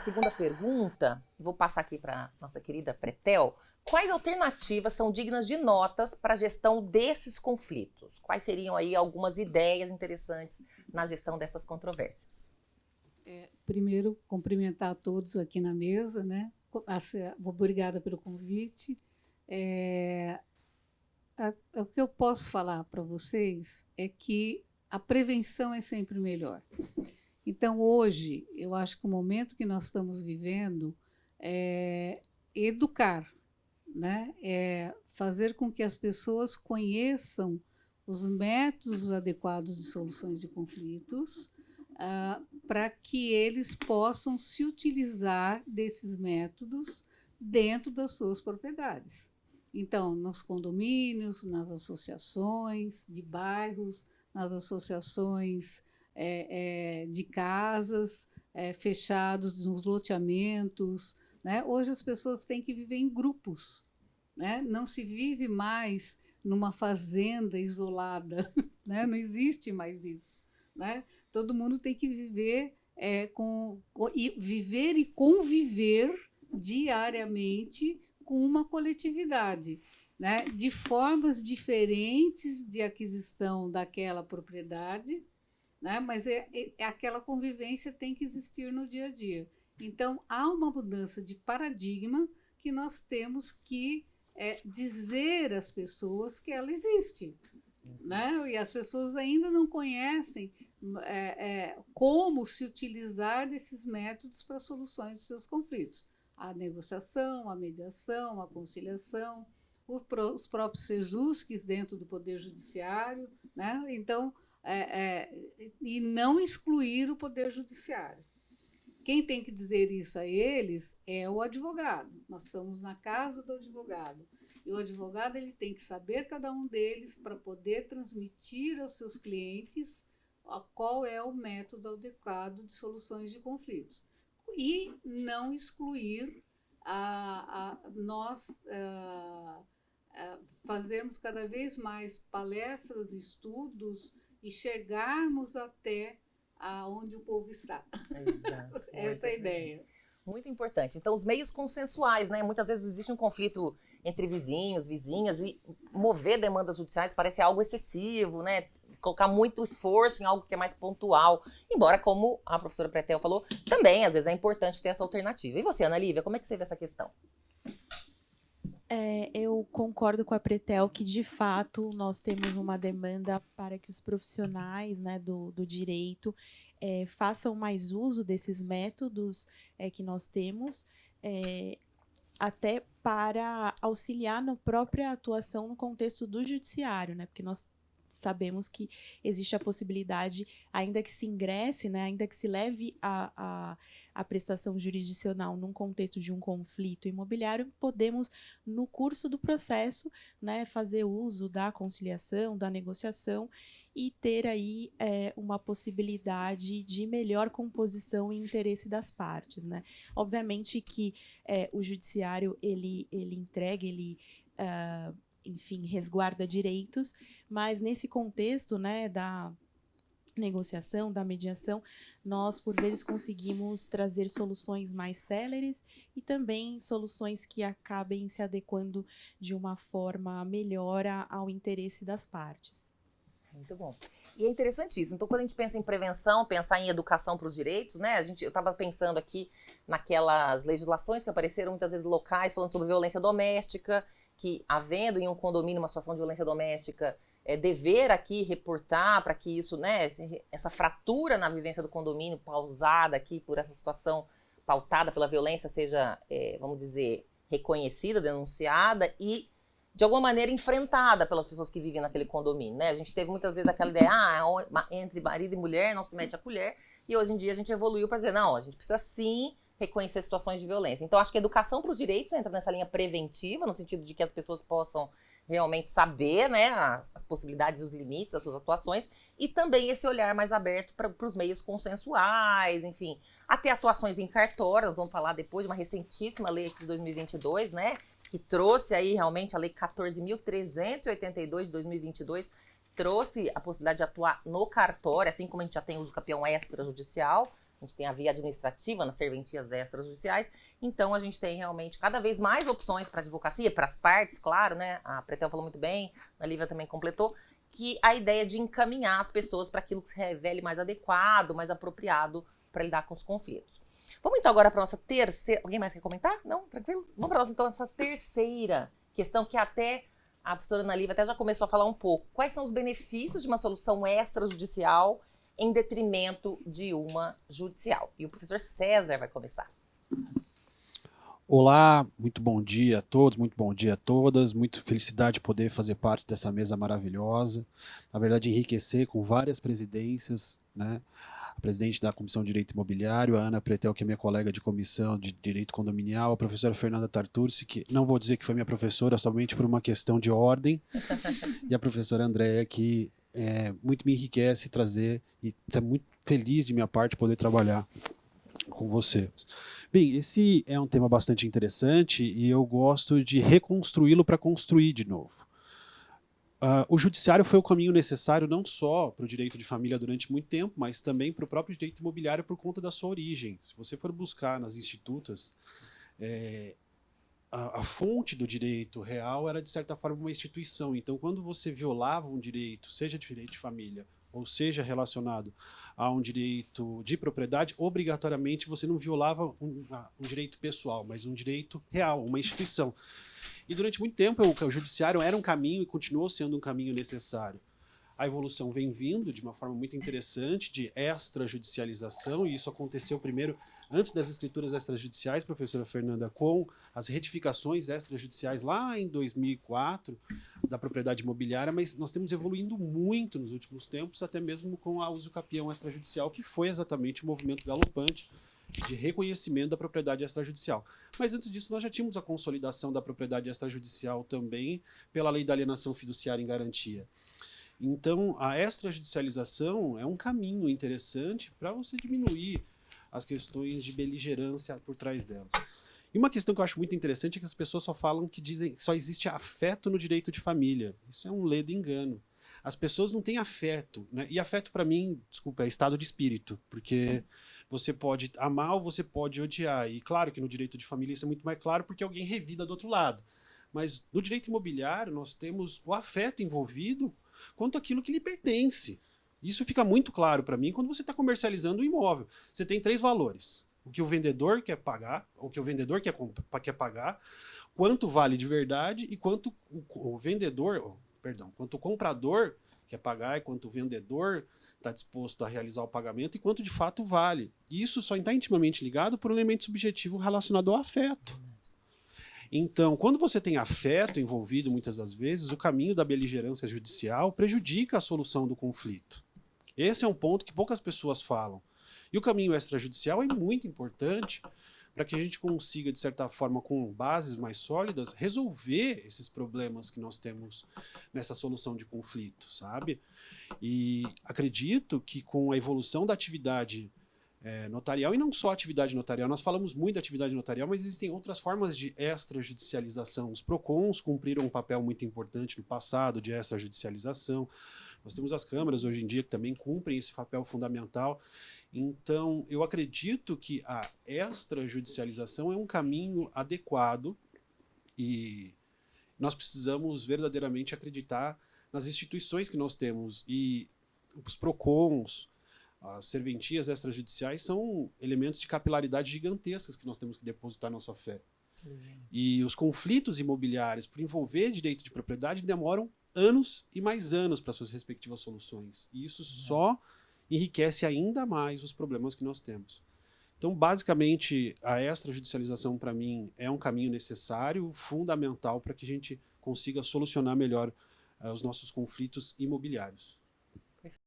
segunda pergunta, vou passar aqui para nossa querida Pretel. Quais alternativas são dignas de notas para a gestão desses conflitos? Quais seriam aí algumas ideias interessantes na gestão dessas controvérsias? Primeiro, cumprimentar a todos aqui na mesa, né? Obrigada pelo convite. O que eu posso falar para vocês é que a prevenção é sempre melhor. Então, hoje, eu acho que o momento que nós estamos vivendo é educar, né? É fazer com que as pessoas conheçam os métodos adequados de soluções de conflitos, para que eles possam se utilizar desses métodos dentro das suas propriedades. Então, nos condomínios, nas associações de bairros, nas associações de casas fechados, nos loteamentos, né? Hoje as pessoas têm que viver em grupos, né? Não se vive mais numa fazenda isolada, né? Não existe mais isso, né? Todo mundo tem que viver viver e conviver diariamente com uma coletividade, né? De formas diferentes de aquisição daquela propriedade, né? Mas aquela convivência tem que existir no dia a dia. Então, há uma mudança de paradigma que nós temos que dizer às pessoas que ela existe, né? E as pessoas ainda não conhecem como se utilizar desses métodos para soluções dos seus conflitos. A negociação, a mediação, a conciliação, os próprios sejusques dentro do Poder Judiciário, né? Então, e não excluir o Poder Judiciário. Quem tem que dizer isso a eles é o advogado. Nós estamos na casa do advogado. E o advogado ele tem que saber cada um deles para poder transmitir aos seus clientes qual é o método adequado de soluções de conflitos. E não excluir nós fazermos cada vez mais palestras, estudos e chegarmos até onde o povo está. Exato. Essa é a ideia. Muito importante. Então, os meios consensuais, né? Muitas vezes existe um conflito entre vizinhos, vizinhas, e mover demandas judiciais parece algo excessivo, né? Colocar muito esforço em algo que é mais pontual. Embora, como a professora Pretel falou, também, às vezes, é importante ter essa alternativa. E você, Ana Lívia, como é que você vê essa questão? Eu concordo com a Pretel que, de fato, nós temos uma demanda para que os profissionais, né, do direito façam mais uso desses métodos que nós temos, até para auxiliar na própria atuação no contexto do judiciário, né, porque nós sabemos que existe a possibilidade, ainda que se ingresse, né, ainda que se leve a prestação jurisdicional num contexto de um conflito imobiliário, podemos, no curso do processo, né, fazer uso da conciliação, da negociação e ter aí uma possibilidade de melhor composição e interesse das partes, né? Obviamente que o judiciário, ele entrega, enfim, resguarda direitos, mas nesse contexto, né, da negociação, da mediação, nós, por vezes, conseguimos trazer soluções mais céleres e também soluções que acabem se adequando de uma forma melhor ao interesse das partes. Muito bom. E é interessante isso. Então, quando a gente pensa em prevenção, pensar em educação para os direitos, né? Eu estava pensando aqui naquelas legislações que apareceram muitas vezes locais, falando sobre violência doméstica, que havendo em um condomínio uma situação de violência doméstica, dever aqui reportar para que isso, né? Essa fratura na vivência do condomínio pausada aqui por essa situação pautada pela violência seja, vamos dizer, reconhecida, denunciada e de alguma maneira enfrentada pelas pessoas que vivem naquele condomínio, né? A gente teve muitas vezes aquela ideia, entre marido e mulher não se mete a colher, e hoje em dia a gente evoluiu para dizer, não, a gente precisa sim reconhecer situações de violência. Então, acho que a educação para os direitos entra nessa linha preventiva, no sentido de que as pessoas possam realmente saber, né, as possibilidades, os limites das suas atuações, e também esse olhar mais aberto para os meios consensuais, enfim, até atuações em cartório. Nós vamos falar depois de uma recentíssima lei aqui de 2022, né, que trouxe aí realmente a Lei 14.382 de 2022, trouxe a possibilidade de atuar no cartório, assim como a gente já tem uso capião extrajudicial, a gente tem a via administrativa nas serventias extrajudiciais, então a gente tem realmente cada vez mais opções para advocacia, para as partes, claro, né? A Pretel falou muito bem, a Lívia também completou, que a ideia de encaminhar as pessoas para aquilo que se revele mais adequado, mais apropriado para lidar com os conflitos. Vamos então agora para a nossa terceira... Alguém mais quer comentar? Não? Tranquilo? Vamos para a nossa terceira questão, que até a professora Ana Lívia até já começou a falar um pouco. Quais são os benefícios de uma solução extrajudicial em detrimento de uma judicial? E o professor César vai começar. Olá, muito bom dia a todos, muito bom dia a todas, muito felicidade de poder fazer parte dessa mesa maravilhosa, na verdade enriquecer com várias presidências, né? A presidente da Comissão de Direito Imobiliário, a Ana Pretel, que é minha colega de Comissão de Direito Condominial, a professora Fernanda Tarturci, que não vou dizer que foi minha professora somente por uma questão de ordem, e a professora Andréa, que muito me enriquece trazer, e é muito feliz de minha parte poder trabalhar com vocês. Bem, esse é um tema bastante interessante e eu gosto de reconstruí-lo para construir de novo. O judiciário foi o caminho necessário não só para o direito de família durante muito tempo, mas também para o próprio direito imobiliário por conta da sua origem. Se você for buscar nas institutas, a fonte do direito real era, de certa forma, uma instituição. Então, quando você violava um direito, seja de direito de família, ou seja relacionado a um direito de propriedade, obrigatoriamente você não violava um direito pessoal, mas um direito real, uma instituição. E durante muito tempo o judiciário era um caminho e continuou sendo um caminho necessário. A evolução vem vindo de uma forma muito interessante de extrajudicialização, e isso aconteceu primeiro antes das escrituras extrajudiciais, professora Fernanda, com as retificações extrajudiciais lá em 2004 da propriedade imobiliária, mas nós temos evoluindo muito nos últimos tempos, até mesmo com a uso capião extrajudicial, que foi exatamente o movimento galopante de reconhecimento da propriedade extrajudicial. Mas antes disso nós já tínhamos a consolidação da propriedade extrajudicial também pela lei da alienação fiduciária em garantia. Então a extrajudicialização é um caminho interessante para você diminuir as questões de beligerância por trás delas. E uma questão que eu acho muito interessante é que as pessoas só falam que dizem que só existe afeto no direito de família. Isso é um ledo engano. As pessoas não têm afeto, né? E afeto para mim, desculpa, é estado de espírito, porque você pode amar ou você pode odiar. E claro que no direito de família isso é muito mais claro porque alguém revida do outro lado. Mas no direito imobiliário nós temos o afeto envolvido quanto àquilo que lhe pertence. Isso fica muito claro para mim quando você está comercializando um imóvel. Você tem 3 valores. O que o vendedor quer pagar, o que o vendedor quer pagar, quanto vale de verdade e quanto o vendedor, quanto o comprador quer pagar e quanto o vendedor está disposto a realizar o pagamento e quanto de fato vale. E isso só está intimamente ligado por um elemento subjetivo relacionado ao afeto. Então, quando você tem afeto envolvido, muitas das vezes, o caminho da beligerância judicial prejudica a solução do conflito. Esse é um ponto que poucas pessoas falam. E o caminho extrajudicial é muito importante para que a gente consiga, de certa forma, com bases mais sólidas, resolver esses problemas que nós temos nessa solução de conflito, sabe? E acredito que com a evolução da atividade notarial, e não só atividade notarial, nós falamos muito da atividade notarial, mas existem outras formas de extrajudicialização. Os PROCONs cumpriram um papel muito importante no passado de extrajudicialização. Nós temos as câmaras hoje em dia que também cumprem esse papel fundamental. Então, eu acredito que a extrajudicialização é um caminho adequado e nós precisamos verdadeiramente acreditar nas instituições que nós temos. E os PROCONs, as serventias extrajudiciais são elementos de capilaridade gigantescas que nós temos que depositar nossa fé. E os conflitos imobiliários, por envolver direito de propriedade, demoram anos e mais anos para suas respectivas soluções. E isso só enriquece ainda mais os problemas que nós temos. Então, basicamente, a extrajudicialização, para mim, é um caminho necessário, fundamental, para que a gente consiga solucionar melhor os nossos conflitos imobiliários. Perfeito.